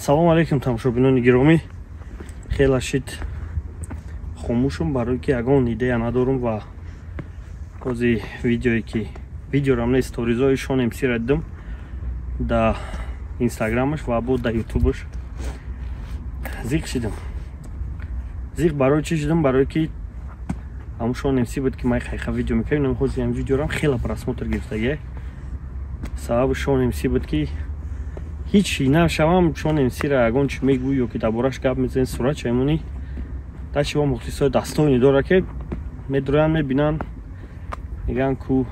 салом алейкум тамошобинони гиромӣ. хеле шид хомӯшам барои ки ягон идея надорам ва ҳозир видеорам не сторизои шонем сира дидам да инстаграмаш ва бо да ютубаш зиқ шидам. зиқ барои чӣ шидам? Барои ки ҳамун шонем си буд ки май хайха видео мекардам. ҳозир ҳам видеорам хеле просмотр гирифтагия. сабаби шонем си буд ки هیچ نشوام چون امسی را اگون چی میگوی یا که دربارش گپ میزنین صورت چیمونی داشتی با مختصای دستانی داره که میدرون میبینن میگن کو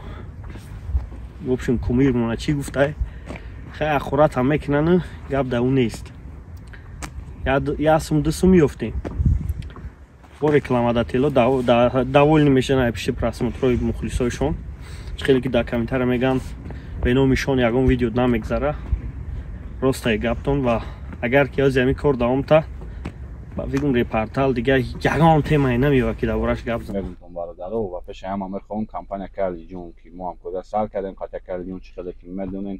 گفتم کمیر مونه چی گفته خیلی اخورات هم میکنن گپ در اون نیست یا اسم دستو میفتیم با رکلام داتیلو دوال نمیشه نه پیش پراسموتروی مخلصایشون خیلی که در کامنتر میگن به نومیشون یکون ویدیو نمیگذاره ростаи гаптон ва агар ки аз ами кор давомта ба видум репортал дига ягон темае намеёвад ки дарбораш гап занем бародаро ва пеши ҳама мехоҳам компания калиҷон ки мо ҳам кӯда сар кардем қатъя калиҷон чӣ хеле ки медонем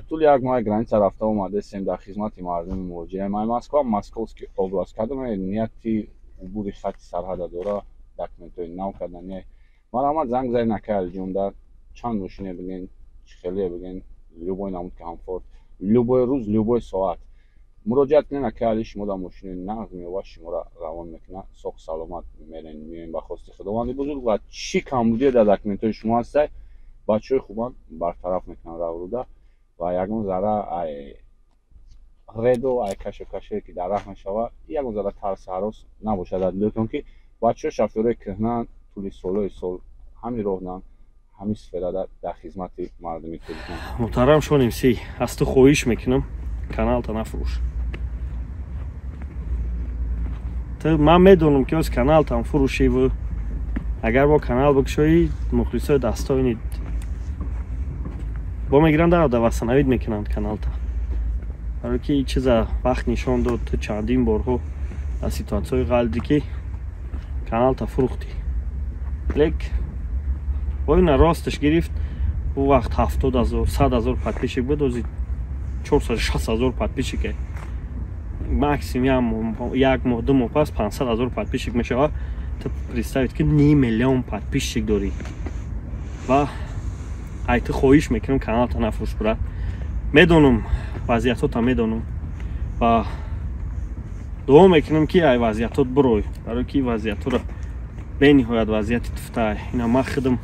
тӯли як моҳи граница рафта омадастем дар хизмати мардуми муҳоҷирин москва московский област кадом нияти убури хати сарҳада дора документҳои нав кардани марамад занг зай накалиҷон дар чанд мошине бигин чӣ хеле бигин любой намуд комфорт любой рӯз любой соат муроҷиат ненакарди шумо дар мошини нағз меёбад шуморо равон мекунад соҳ саломат меоем ба хости худованди бузург ва чӣ камбудие дар документҳои шумо ҳастай бачаҳои хубан бартараф мекунанд равруда ва ягон зарра ай редо ай кашокаше ки дар раҳ мешавад ягон зарра тарси ҳарос набошад дар дилатон ки бачаҳо шофёрии кӯҳна тӯли солҳои сол ҳамин роҳнанд ҳамин сфера дар хизмати мардуми Туркман. Муҳтарам шонем си аз ту хоҳиш мекунам каналта нафурӯш. Ман медонам ки оз каналтам фурӯшиву агар бо канал бикушоӣ мухлисои дастоинид бо мегиранд да васанавид мекунанд каналта. барои ки чиза вақт нишон дод ту чандин борҳо дар ситуатсияҳои ғалди ки каналта фурӯхтӣ. лек وای راستش گرفت او وقت 70,000 100,000 подписчик بود از 460,000 подписчик максимум یک ماه دو ماه پس 500,000 подписчик میشه. تو представить که نیم میلیون подписчик داری و ایت خواهش میکنم کانال تا نفروش برات. میدونم وضعیتات میدونم و دعا میکنم که ای وضعیتات بروی برای کی وضعیت رو به نهایت وضعیت تفتای اینا ما خدم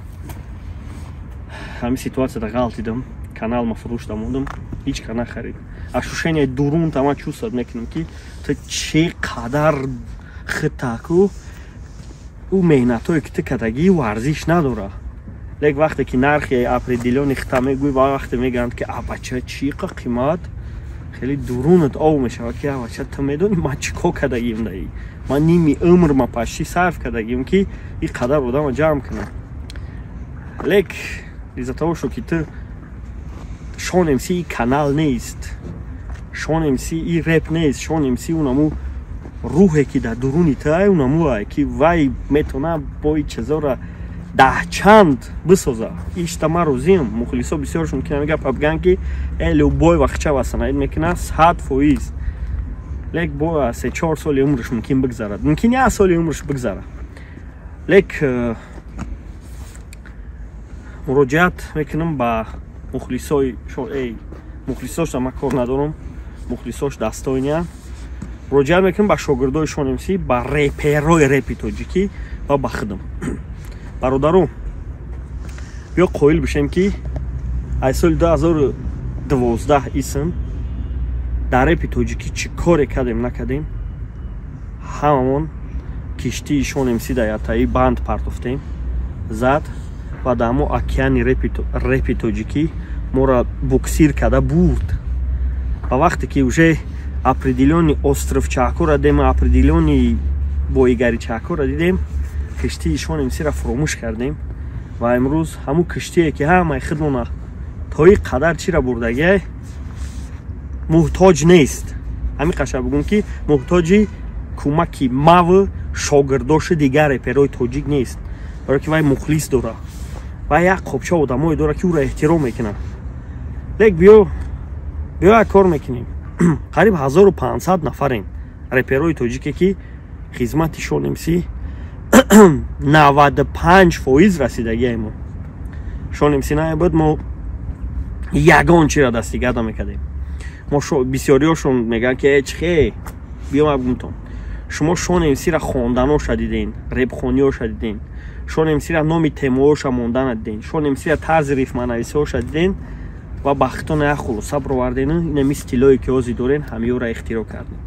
ҳамин ситуатсияда ғалт дидам, каналма фурӯш намудам, ҳеҷ ка нахарид. Ашушения дурун тама чувствовать мекунам ки ту чӣ қадар хитаку у меҳнатое ки ту кардагӣ варзиш надора. Лек вақте ки нархи определёни хита мегӯй ва вақте мегӯянд ки абача чӣ қа қимат хеле дурунат ов мешавад ки абача ту медонӣ ман чӣ кор кардагим даи ман ними умрма пашти сарф кардагим ки ин қадар одама ҷамъ кунам. Лек из-за того, что ты шонем си канал неист, шонем си и рэп неист, шонем си унаму рӯҳе ки дар дуруни тай унамуай ки вай метона бои чизора даҳчанд бисоза. Ишта ма розиам мухлисо бисёршон ки намега пабган ки любой вақтча васанаид мекунад 100%. Лек бо 3-4 соли умрш мумкин бигзарад, мумкин 1 соли умрш бигзара. Лек муроҷиат мекунам ба мухлисош ма кор надорам, мухлисош дастоиня. муроҷиат мекунам ба шогирдои шонемсӣ, ба реперои репи тоҷикӣ ва ба худам. бародаро, биё қоил бишем ки аз соли 2012 исм дар репи тоҷикӣ чӣ коре кардем накардем, ҳамамон киштии шонемсӣ дар ятаи банд партофтем зад ва дар мо океани репи тоҷикӣ моро буксир карда бурд. ва вақте ки уже определёни островчакора дидем, определёни боигаричакора дидем, киштии шонемсиро фуромӯш кардем ва имрӯз ҳамун киштие ки ҳамаи худмона то ин қадар чира бурдагия муҳтоҷ нест. ҳамин қаша бигӯм ки муҳтоҷи кӯмаки маву шогирдоши дигар реперои тоҷик нест, барои ки вай мухлис дора ва як қопча одамое дора ки ӯро эҳтиром мекунанд. лек биё як кор мекунем. қариб 1500 нафарен реперои тоҷике ки хизмати шонемсӣ 95% расидагияи мо шонемсӣ наебуд мо ягон чиро дастигирда мекардем. мо бисёриёшон мегӯянд ки чихе биёмак гумтон шумо шонемсира хондааноша диден, ребхониёша диден, шонемсира номи темаоша мондана диден, шонемсира тарзи рифманависиоша диден ва бахтона як хулоса бироварден инами стилое ки ҳозир дорен ҳамеёра ихтироъ кардем.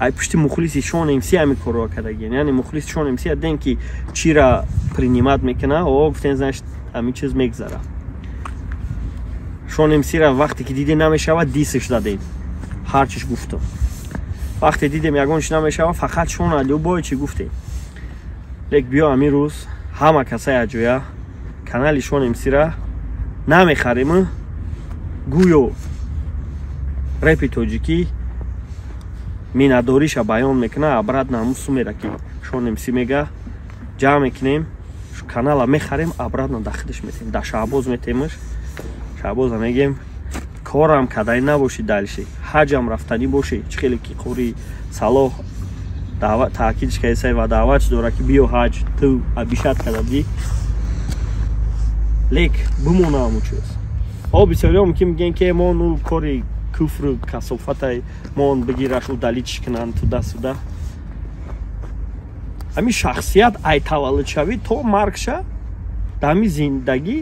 ай пушти мухлиси шонемсӣ ҳами корро кардагиен, яъне мухлиси шонемсӣ диден ки чира принимат мекуна, гуфтен значит ҳамин чиз мегзара. шонемсира вақте ки дидем намешавад дисш дадем, ҳар чиш гуфтам. вақте дидем ягон чиз намешавад фақат шона любое чи гуфтем. лек биё ҳамин рӯз ҳама касаи аҷоя канали шонемсира намехарем, гӯё репи тоҷикӣ миннатдориша баён мекуна, абрат намусу мера ки шонемсӣ мега ҷамъ мекунем, канала мехарем, абратна дахидиш метем, да шаҳбоз метемш, шаҳбоза мегем корам кадаи набоши далиши, ҳаҷам рафтанӣ боши, чӣ хеле ки қори салоҳ таъкидиш кайсай ва даъватш дора ки биё ҳаҷ ту абишат кададӣ, лек бимона ҳамун чиз. бисёриҳо мумкин мегӯянд ки мо ну кори куфру касофатай мон бигираш удалитш кунанд туда-суда. ҳамин шахсият ай таваллудшавӣ то маргша дар ҳамин зиндагӣ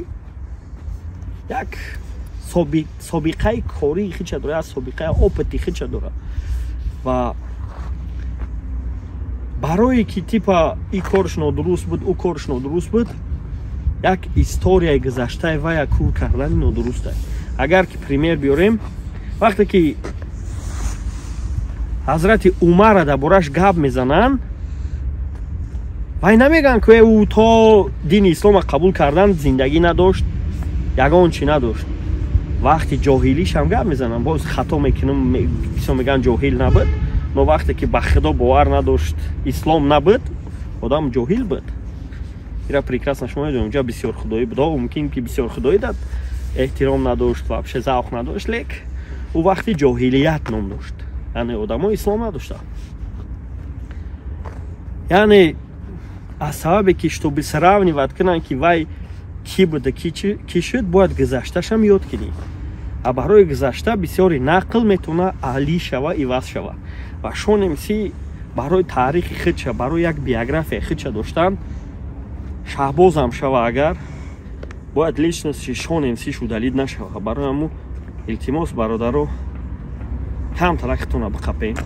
як собиқаи кории хича дора, як собиқаи опити хича дора ва барое ки типа и корш нодуруст буд, у корш нодуруст буд, як историяи гузаштаи вая кӯр кардани нодурустай. агар ки пример биёрем, вақте ки ҳазрати умара дар бораш гап мезананд, вай намегӯянд ки ӯ то дини ислома қабул кардан зиндагӣ надошт, ягон чӣ надошт. вақти ҷоҳилишам гап мезананд, боз хато мекунам, бисёр мегӯянд ҷоҳил набуд, но вақте ки ба худо бовар надошт, ислом набуд, одам ҷоҳил буд. ира прекрасно шумо медонед, унҷа бисёр худоӣ буд, мумкин ки бисёр худоӣ дад эҳтиром надошт, вообще завқ надошт, лек ӯ вақти ҷоҳилият ном дошт, яъне одамо ислом надоштанд. яъне аз сабабе ки чтобы сравнивать кунанд ки вай ки буда ки шуд, бояд гузашташам ёд кунӣ. а барои гузашта бисёри нақл метавона алӣ шава, иваз шава. ва шонемсӣ барои таърихи худша, барои як биографияи худша доштан, шаҳбозам шава агар, бояд личности шонемсиш удалид нашава. барои ҳамун илтимос бародаро, камтар хитона биқапем.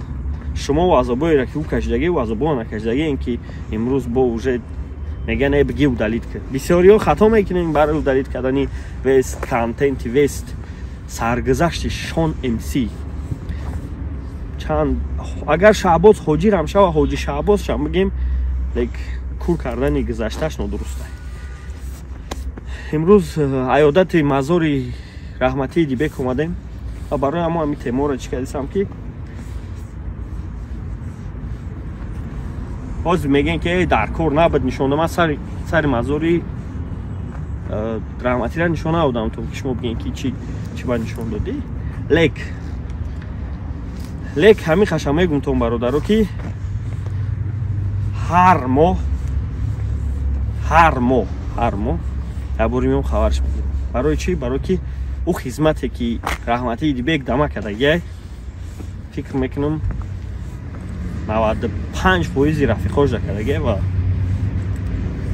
шумо азобоеро ки ӯ кашидагӣ ва азобо накашидагием ки имрӯз бо уже мегӯянд е биги удалид кард. бисёриҳо хато мекунем барои удалид кардани вест контенти вест саргузашти шонемсӣ. чанд агар шаҳбоз ҳоҷирам шава, ҳоҷи шаҳбозшам бигем, лек кӯр кардани гузашташ нодурустай. имрӯз аёдати мазори раҳматии дибек омадем ва барои ҳамин темаро чӣ кардисам ки ҳозир мегӯянд ки дар кор набуд нишонда. ман сари мазори раҳматиро нишон надодам, то ки шумо бигӯед ки чӣ ба нишон додӣ. лек ҳамин хаша мегӯмтон бародаро ки ҳар моҳ дар бори меом хабарш медиҳем. барои чӣ? барое ки ӯ хизмате ки раҳматии дибек дама кардагиай, фикр мекунам 95% рафиқош кардагиай ва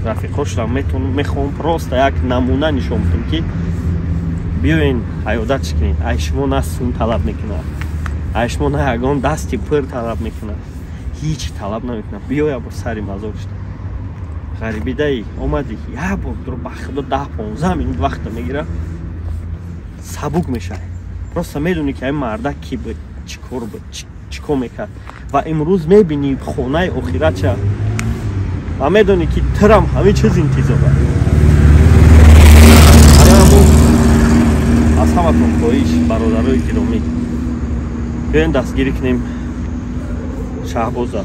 рафиқошро мехоҳам просто як намуна нишон бидем ки биёен аёдатш кунед. ай шумо на сум талаб мекунад, ай шумо на ягон дасти пур талаб мекунад, ҳеҷ талаб намекунад. биё як бор сари мазорш ғарибидаи омадӣ, як бор дуро ба худо 10-15 минут вақта мегира, сабук мешавад. просто медони ки ҳамин марда ки буд, чӣ кор буд, чӣ кор мекард ва имрӯз мебини хонаи охиратша ва медони ки тирам ҳамин чиз интизор аст. аз ҳаматон хоҳиш, бародарои гиромӣ, биёен дастгирӣ кунем шаҳбоза.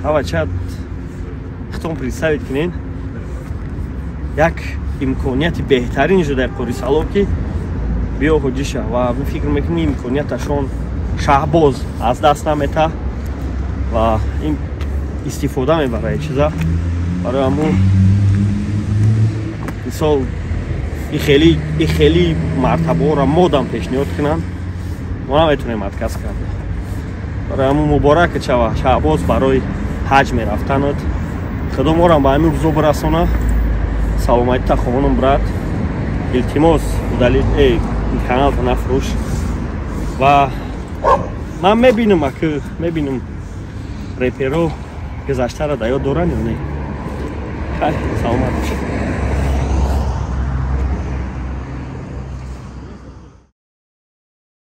ҳавачад хитон представит кунем як имконияти беҳтарин шудаи қори салоҳ ки биё ҳоҷӣ шав ва ми фикр мекунам имконияташон Шаҳбоз аз даст намета ва ин истифода мебарад чиза барои ҳамун мисол и хеле мартабаҳоро модам пешниҳод кунанд мо наметавонем отказ карда барои ҳамун муборак шава Шаҳбоз барои ҳаҷ мерафтанад худо моро ба ҳамин рӯзо бирасона саломатита хоҳонам брат илтимос удалид каналта нафурӯш ва ман мебинам аки мебинам реперо гузаштаро да ёд доранд ё не хай саломат бош